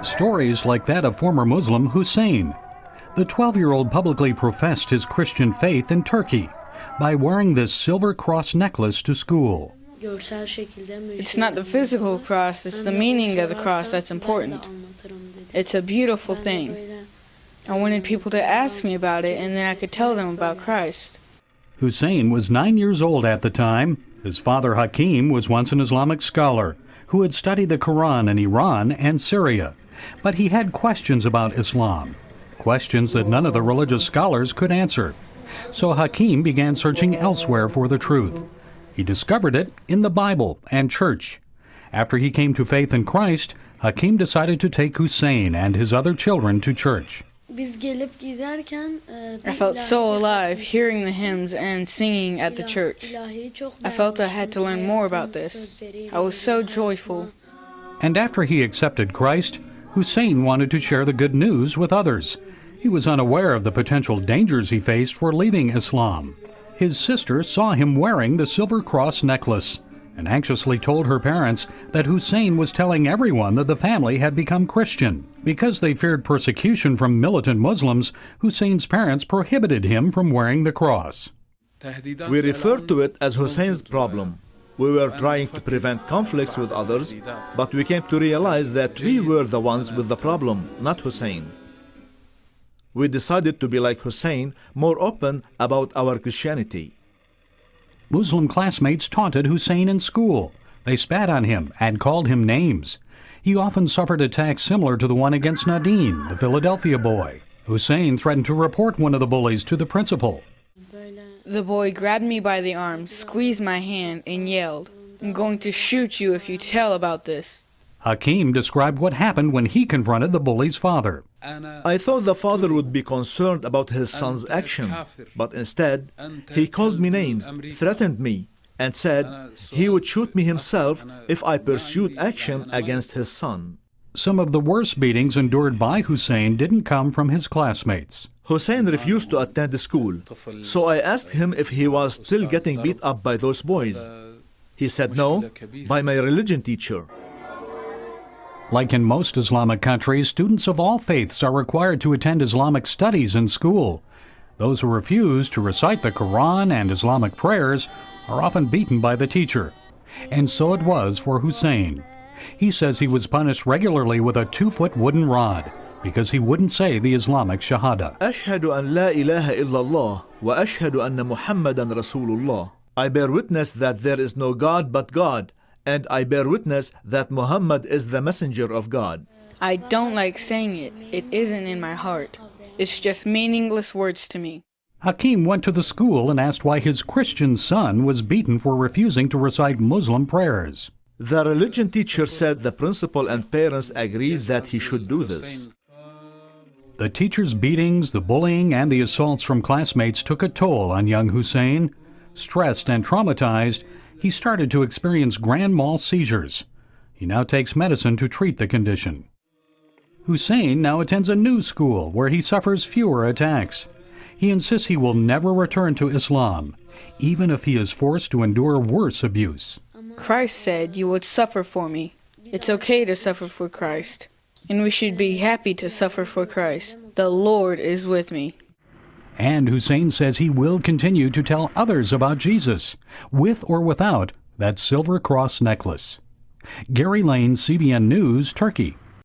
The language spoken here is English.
stories like that of former Muslim Hussein. The 12-year-old publicly professed his Christian faith in Turkey by wearing this silver cross necklace to school. It's not the physical cross, it's the meaning of the cross that's important. It's a beautiful thing. I wanted people to ask me about it, and then I could tell them about Christ. Hussein was 9 years old at the time. His father Hakim was once an Islamic scholar who had studied the Quran in Iran and Syria. But he had questions about Islam, questions that none of the religious scholars could answer. So Hakim began searching elsewhere for the truth. He discovered it in the Bible and church. After he came to faith in Christ, Hakim decided to take Hussein and his other children to church. I felt so alive hearing the hymns and singing at the church. I felt I had to learn more about this. I was so joyful. And after he accepted Christ, Hussein wanted to share the good news with others. He was unaware of the potential dangers he faced for leaving Islam. His sister saw him wearing the silver cross necklace and anxiously told her parents that Hussein was telling everyone that the family had become Christian. Because they feared persecution from militant Muslims, Hussein's parents prohibited him from wearing the cross. We refer to it as Hussein's problem. We were trying to prevent conflicts with others, but we came to realize that we were the ones with the problem, not Hussein. We decided to be like Hussein, more open about our Christianity. Muslim classmates taunted Hussein in school. They spat on him and called him names. He often suffered attacks similar to the one against Nadine, the Philadelphia boy. Hussein threatened to report one of the bullies to the principal. The boy grabbed me by the arm, squeezed my hand, and yelled, "I'm going to shoot you if you tell about this." Hakim described what happened when he confronted the bully's father. I thought the father would be concerned about his son's action, but instead, he called me names, threatened me, and said he would shoot me himself if I pursued action against his son. Some of the worst beatings endured by Hussein didn't come from his classmates. Hussein refused to attend school, so I asked him if he was still getting beat up by those boys. He said no, by my religion teacher. Like in most Islamic countries, students of all faiths are required to attend Islamic studies in school. Those who refuse to recite the Quran and Islamic prayers are often beaten by the teacher. And so it was for Hussein. He says he was punished regularly with a 2-foot wooden rod because he wouldn't say the Islamic Shahada. أشهد أن لا إله إلا الله وأشهد أن محمدا رسول الله. I bear witness that there is no God but God, and I bear witness that Muhammad is the messenger of God. I don't like saying it. It isn't in my heart. It's just meaningless words to me. Hakim went to the school and asked why his Christian son was beaten for refusing to recite Muslim prayers. The religion teacher said the principal and parents agreed that he should do this. The teacher's beatings, the bullying, and the assaults from classmates took a toll on young Hussein. Stressed and traumatized, he started to experience grand mal seizures. He now takes medicine to treat the condition. Hussein now attends a new school where he suffers fewer attacks. He insists he will never return to Islam, even if he is forced to endure worse abuse. Christ said you would suffer for me. It's okay to suffer for Christ, and we should be happy to suffer for Christ. The Lord is with me. And Hussein says he will continue to tell others about Jesus, with or without that silver cross necklace. Gary Lane, CBN News, Turkey.